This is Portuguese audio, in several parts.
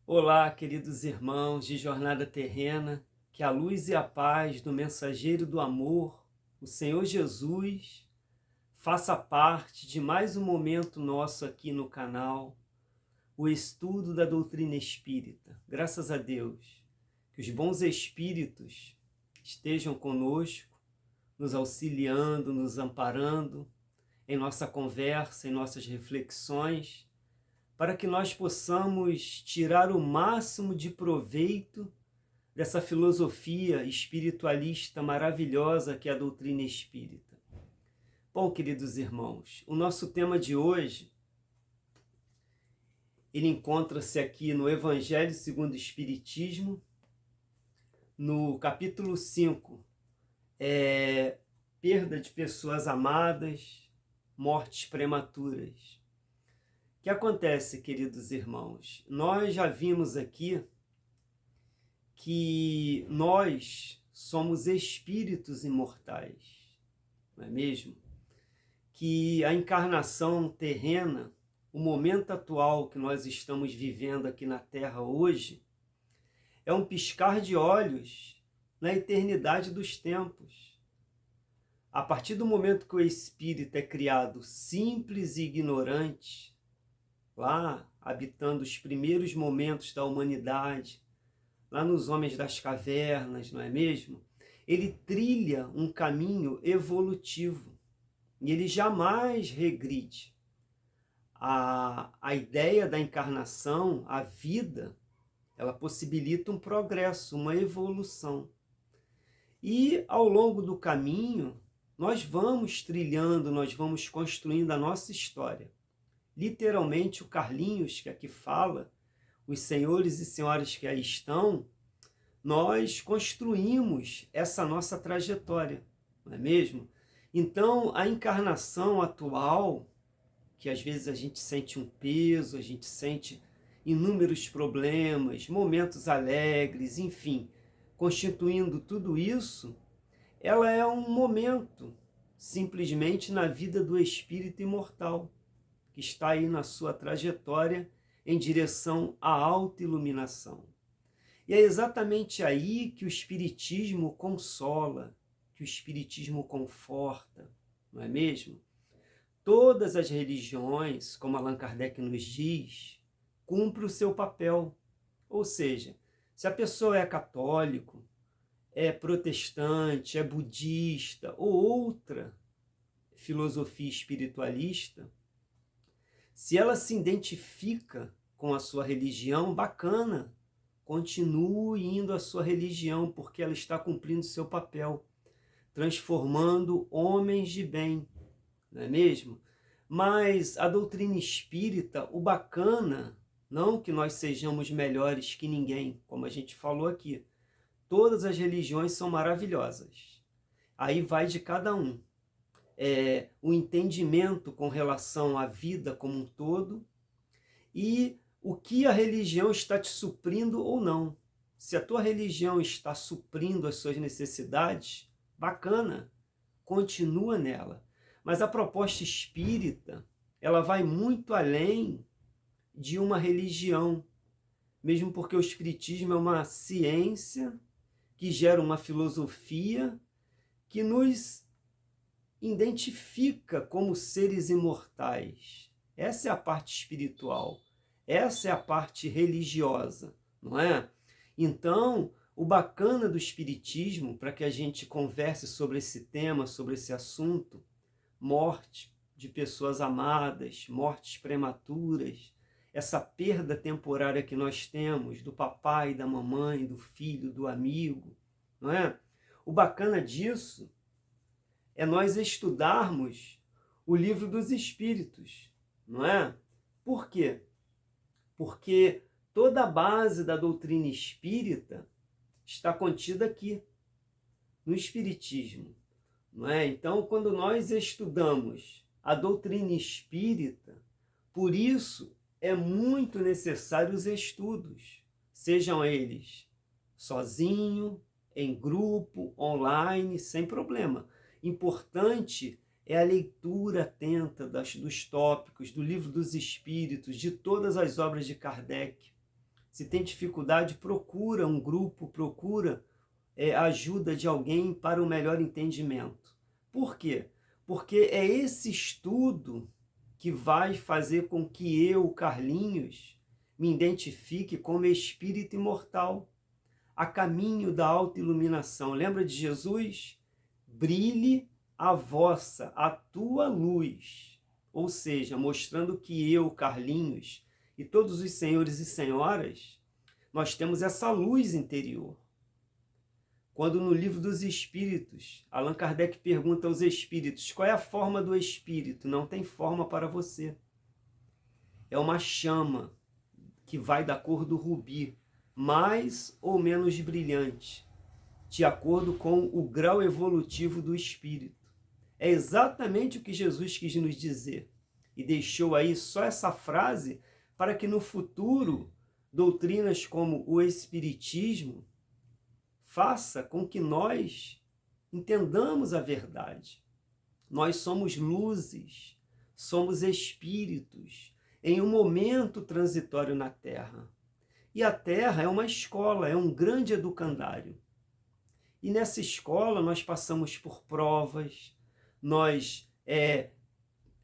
Olá, queridos irmãos de jornada terrena, que a luz e a paz do mensageiro do amor, o Senhor Jesus, faça parte de mais um momento nosso aqui no canal, o estudo da doutrina espírita. Graças a Deus, que os bons espíritos estejam conosco, nos auxiliando, nos amparando em nossa conversa, em nossas reflexões, para que nós possamos tirar o máximo de proveito dessa filosofia espiritualista maravilhosa que é a doutrina espírita. Bom, queridos irmãos, o nosso tema de hoje, ele encontra-se aqui no Evangelho segundo o Espiritismo, no capítulo 5, perda de pessoas amadas, mortes prematuras. O que acontece, queridos irmãos? Nós já vimos aqui que nós somos espíritos imortais, não é mesmo? Que a encarnação terrena, o momento atual que nós estamos vivendo aqui na Terra hoje, é um piscar de olhos na eternidade dos tempos. A partir do momento que o espírito é criado simples e ignorante, lá habitando os primeiros momentos da humanidade, lá nos homens das cavernas, não é mesmo? Ele trilha um caminho evolutivo e ele jamais regride. A ideia da encarnação, a vida, ela possibilita um progresso, uma evolução. E ao longo do caminho, nós vamos trilhando, nós vamos construindo a nossa história. Literalmente, o Carlinhos, que aqui fala, os senhores e senhoras que aí estão, nós construímos essa nossa trajetória, não é mesmo? Então, a encarnação atual, que às vezes a gente sente um peso, a gente sente inúmeros problemas, momentos alegres, enfim, constituindo tudo isso, ela é um momento, simplesmente, na vida do espírito imortal, que está aí na sua trajetória em direção à autoiluminação. E é exatamente aí que o Espiritismo consola, que o Espiritismo conforta, não é mesmo? Todas as religiões, como Allan Kardec nos diz, cumprem o seu papel. Ou seja, se a pessoa é católico, é protestante, é budista ou outra filosofia espiritualista, se ela se identifica com a sua religião, bacana, continue indo à sua religião, porque ela está cumprindo seu papel, transformando homens de bem, não é mesmo? Mas a doutrina espírita, o bacana, não que nós sejamos melhores que ninguém, como a gente falou aqui, todas as religiões são maravilhosas, aí vai de cada um. O entendimento com relação à vida como um todo e o que a religião está te suprindo ou não. Se a tua religião está suprindo as suas necessidades, bacana, continua nela. Mas a proposta espírita, ela vai muito além de uma religião, mesmo porque o espiritismo é uma ciência que gera uma filosofia que nos identifica como seres imortais. Essa é a parte espiritual, essa é a parte religiosa, não é? Então, o bacana do espiritismo, para que a gente converse sobre esse tema, sobre esse assunto, morte de pessoas amadas, mortes prematuras, essa perda temporária que nós temos do papai, da mamãe, do filho, do amigo, não é? O bacana disso é nós estudarmos o livro dos Espíritos, não é? Por quê? Porque toda a base da doutrina espírita está contida aqui, no Espiritismo, não é? Então, quando nós estudamos a doutrina espírita, por isso é muito necessário os estudos, sejam eles sozinho, em grupo, online, sem problema. Importante é a leitura atenta dos tópicos, do Livro dos Espíritos, de todas as obras de Kardec. Se tem dificuldade, procura um grupo, procura a ajuda de alguém para o melhor entendimento. Por quê? Porque é esse estudo que vai fazer com que eu, Carlinhos, me identifique como espírito imortal, a caminho da autoiluminação. Lembra de Jesus? Brilhe a tua luz. Ou seja, mostrando que eu, Carlinhos, e todos os senhores e senhoras, nós temos essa luz interior. Quando no Livro dos Espíritos, Allan Kardec pergunta aos espíritos, qual é a forma do espírito? Não tem forma para você. É uma chama que vai da cor do rubi, mais ou menos brilhante, de acordo com o grau evolutivo do espírito. É exatamente o que Jesus quis nos dizer. E deixou aí só essa frase para que no futuro doutrinas como o Espiritismo faça com que nós entendamos a verdade. Nós somos luzes, somos espíritos em um momento transitório na Terra. E a Terra é uma escola, é um grande educandário. E nessa escola nós passamos por provas, nós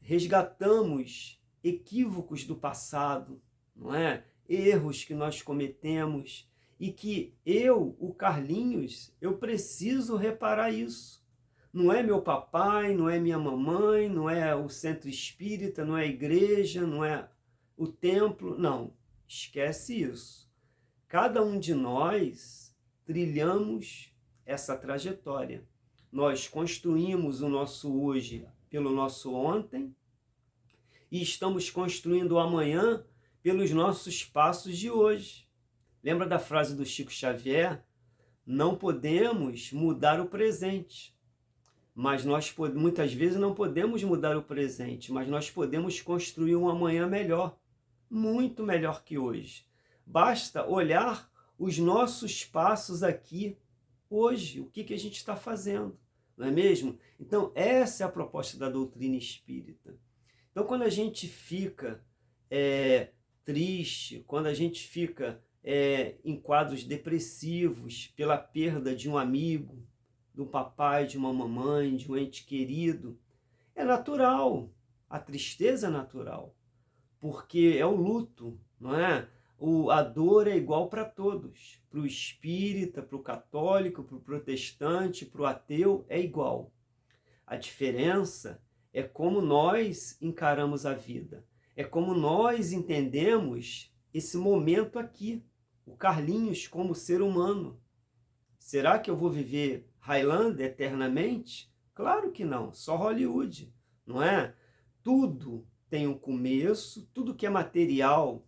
resgatamos equívocos do passado, não é? Erros que nós cometemos e que eu, o Carlinhos, eu preciso reparar isso. Não é meu papai, não é minha mamãe, não é o centro espírita, não é a igreja, não é o templo, não. Esquece isso. Cada um de nós trilhamos essa trajetória. Nós construímos o nosso hoje pelo nosso ontem e estamos construindo o amanhã pelos nossos passos de hoje. Lembra da frase do Chico Xavier? Não podemos mudar o presente, mas nós muitas vezes não podemos mudar o presente, mas nós podemos construir um amanhã melhor, muito melhor que hoje. Basta olhar os nossos passos aqui, hoje, o que a gente está fazendo, não é mesmo? Então, essa é a proposta da doutrina espírita. Então, quando a gente fica triste, quando a gente fica em quadros depressivos pela perda de um amigo, de um papai, de uma mamãe, de um ente querido, é natural, a tristeza é natural, porque é o luto, não é? A dor é igual para todos, para o espírita, para o católico, para o protestante, para o ateu, é igual. A diferença é como nós encaramos a vida, é como nós entendemos esse momento aqui, o Carlinhos como ser humano. Será que eu vou viver Highlander eternamente? Claro que não, só Hollywood, não é? Tudo tem um começo, tudo que é material,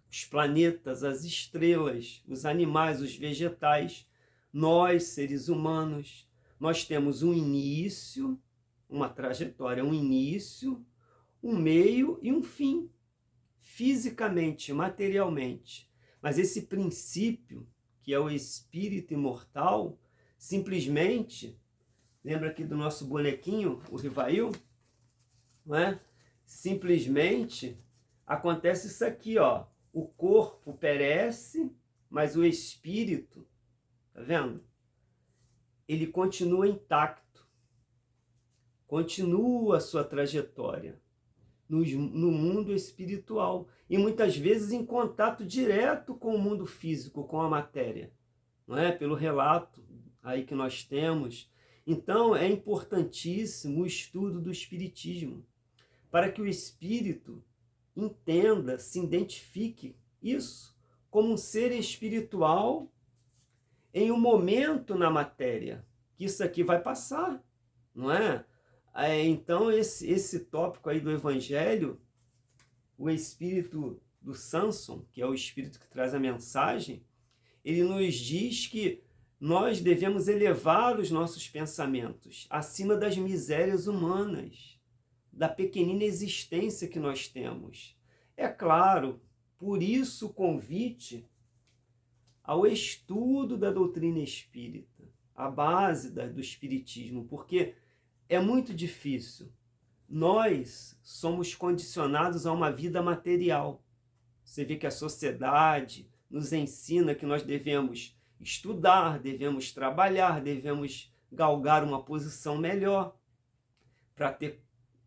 os planetas, as estrelas, os animais, os vegetais, nós, seres humanos, nós temos um início, uma trajetória, um início, um meio e um fim, fisicamente, materialmente. Mas esse princípio, que é o espírito imortal, simplesmente, lembra aqui do nosso bonequinho, o Rivail? Não é? Simplesmente acontece isso aqui, ó. O corpo perece, mas o espírito, tá vendo? Ele continua intacto, continua a sua trajetória no mundo espiritual e muitas vezes em contato direto com o mundo físico, com a matéria, não é? Pelo relato aí que nós temos. Então é importantíssimo o estudo do espiritismo, para que o espírito entenda, se identifique isso como um ser espiritual em um momento na matéria, que isso aqui vai passar, não é? Então esse tópico aí do Evangelho, o espírito do Samson, que é o espírito que traz a mensagem, ele nos diz que nós devemos elevar os nossos pensamentos acima das misérias humanas, da pequenina existência que nós temos. É claro, por isso o convite ao estudo da doutrina espírita, a base do espiritismo, porque é muito difícil. Nós somos condicionados a uma vida material. Você vê que a sociedade nos ensina que nós devemos estudar, devemos trabalhar, devemos galgar uma posição melhor para ter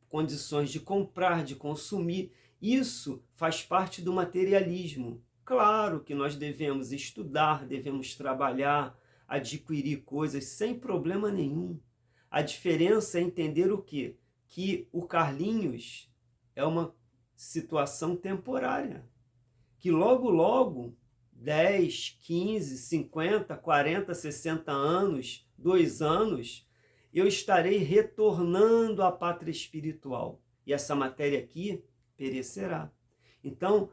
condições de comprar, de consumir. Isso faz parte do materialismo. Claro que nós devemos estudar, devemos trabalhar, adquirir coisas sem problema nenhum. A diferença é entender o quê? Que o Carlinhos é uma situação temporária. Que logo, logo, 10, 15, 50, 40, 60 anos, 2 anos, eu estarei retornando à pátria espiritual. E essa matéria aqui perecerá. Então,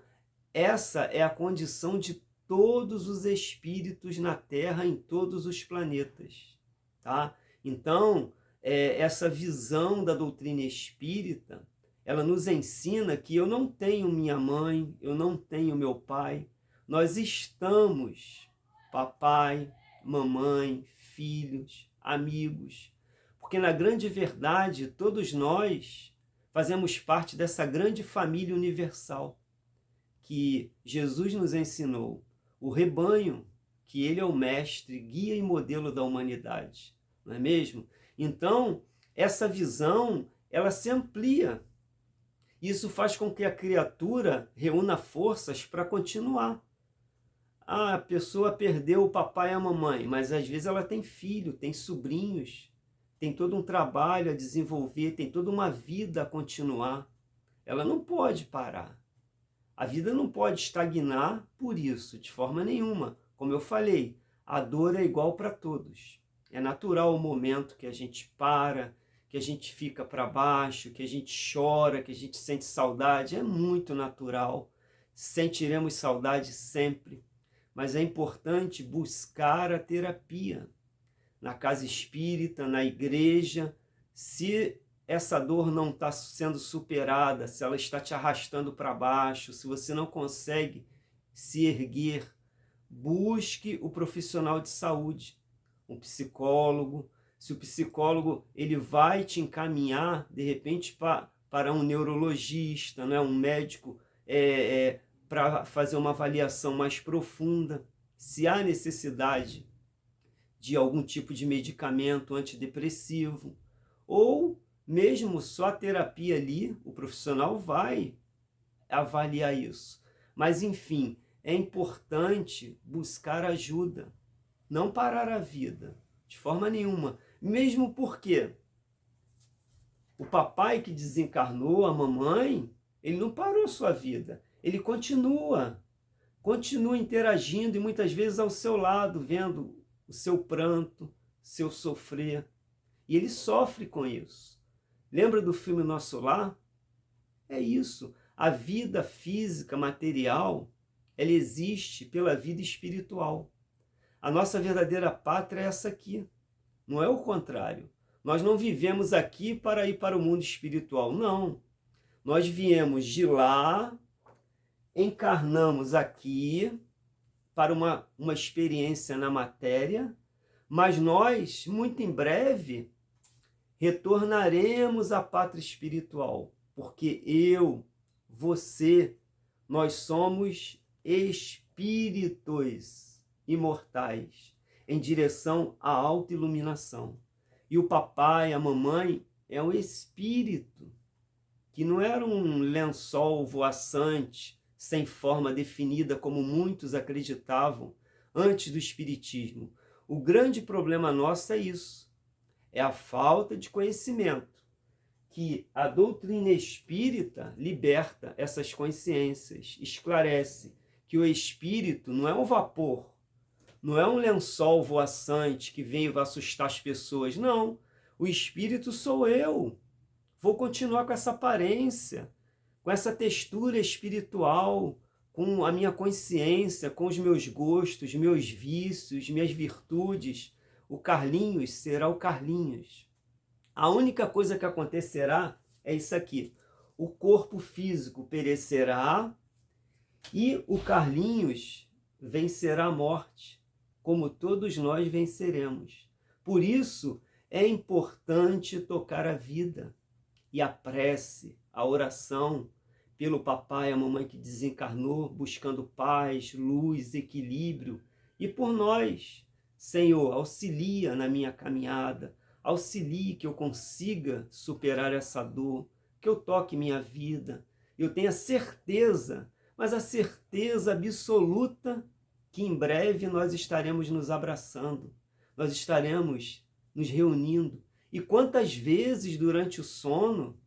essa é a condição de todos os espíritos na Terra, em todos os planetas. Tá? Então, essa visão da doutrina espírita, ela nos ensina que eu não tenho minha mãe, eu não tenho meu pai. Nós estamos, papai, mamãe, filhos, amigos. Porque na grande verdade, todos nós fazemos parte dessa grande família universal que Jesus nos ensinou, o rebanho, que ele é o mestre, guia e modelo da humanidade, não é mesmo? Então, essa visão, ela se amplia. Isso faz com que a criatura reúna forças para continuar. A pessoa perdeu o papai e a mamãe, mas às vezes ela tem filho, tem sobrinhos, tem todo um trabalho a desenvolver, tem toda uma vida a continuar. Ela não pode parar. A vida não pode estagnar por isso, de forma nenhuma. Como eu falei, a dor é igual para todos. É natural o momento que a gente para, que a gente fica para baixo, que a gente chora, que a gente sente saudade. É muito natural. Sentiremos saudade sempre. Mas é importante buscar a terapia. Na casa espírita, na igreja, se essa dor não está sendo superada, se ela está te arrastando para baixo, se você não consegue se erguer, busque o profissional de saúde, um psicólogo. Se o psicólogo ele vai te encaminhar, de repente, para um neurologista, né? Um médico, para fazer uma avaliação mais profunda, se há necessidade de algum tipo de medicamento antidepressivo, ou mesmo só a terapia ali, o profissional vai avaliar isso. Mas, enfim, é importante buscar ajuda, não parar a vida, de forma nenhuma. Mesmo porque o papai que desencarnou, a mamãe, ele não parou a sua vida, ele continua interagindo e muitas vezes ao seu lado, vendo o seu pranto, seu sofrer. E ele sofre com isso. Lembra do filme Nosso Lar? É isso. A vida física, material, ela existe pela vida espiritual. A nossa verdadeira pátria é essa aqui. Não é o contrário. Nós não vivemos aqui para ir para o mundo espiritual. Não. Nós viemos de lá, encarnamos aqui para uma experiência na matéria, mas nós, muito em breve, retornaremos à pátria espiritual, porque eu, você, nós somos espíritos imortais em direção à autoiluminação. E o papai, a mamãe, é um espírito que não era um lençol voaçante, sem forma definida, como muitos acreditavam antes do espiritismo. O grande problema nosso é isso. É a falta de conhecimento, que a doutrina espírita liberta essas consciências, esclarece que o espírito não é um vapor, não é um lençol voaçante que vem e vai assustar as pessoas, não. O espírito sou eu. Vou continuar com essa aparência, com essa textura espiritual, com a minha consciência, com os meus gostos, meus vícios, minhas virtudes. O Carlinhos será o Carlinhos. A única coisa que acontecerá é isso aqui. O corpo físico perecerá e o Carlinhos vencerá a morte, como todos nós venceremos. Por isso é importante tocar a vida. E a prece, a oração, pelo papai e a mamãe que desencarnou, buscando paz, luz, equilíbrio, e por nós. Senhor, auxilia na minha caminhada, auxilie que eu consiga superar essa dor, que eu toque minha vida. Eu tenho a certeza, mas a certeza absoluta, que em breve nós estaremos nos abraçando, nós estaremos nos reunindo. E quantas vezes durante o sono,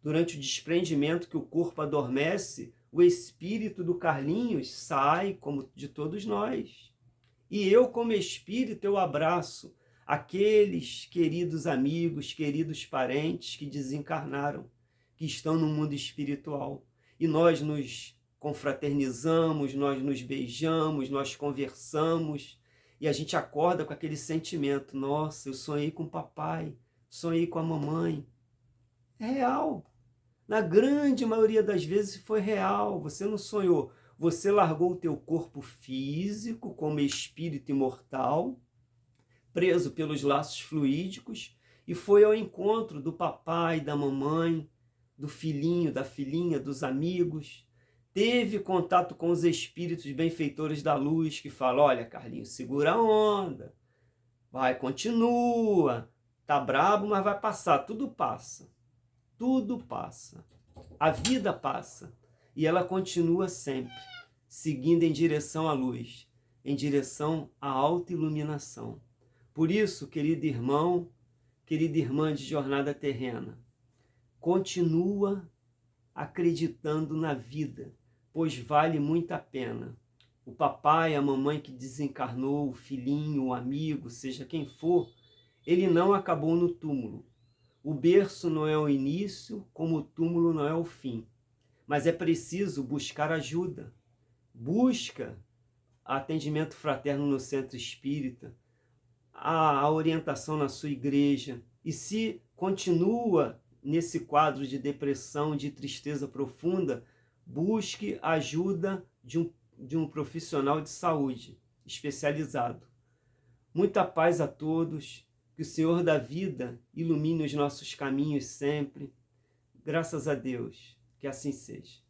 durante o desprendimento que o corpo adormece, o espírito do Carlinhos sai, como de todos nós. E eu, como espírito, eu abraço aqueles queridos amigos, queridos parentes que desencarnaram, que estão no mundo espiritual. E nós nos confraternizamos, nós nos beijamos, nós conversamos, e a gente acorda com aquele sentimento: nossa, eu sonhei com o papai, sonhei com a mamãe. É real. Na grande maioria das vezes foi real. Você não sonhou. Você largou o teu corpo físico como espírito imortal, preso pelos laços fluídicos, e foi ao encontro do papai, da mamãe, do filhinho, da filhinha, dos amigos. Teve contato com os espíritos benfeitores da luz que falam: olha, Carlinhos, segura a onda, vai, continua, tá brabo, mas vai passar, tudo passa. Tudo passa. A vida passa. E ela continua sempre, seguindo em direção à luz, em direção à autoiluminação. Por isso, querido irmão, querida irmã de jornada terrena, continua acreditando na vida, pois vale muito a pena. O papai, a mamãe que desencarnou, o filhinho, o amigo, seja quem for, ele não acabou no túmulo. O berço não é o início, como o túmulo não é o fim. Mas é preciso buscar ajuda. Busca atendimento fraterno no centro espírita, a orientação na sua igreja. E se continua nesse quadro de depressão, de tristeza profunda, busque ajuda de um profissional de saúde especializado. Muita paz a todos. Que o Senhor da vida ilumine os nossos caminhos sempre. Graças a Deus, que assim seja.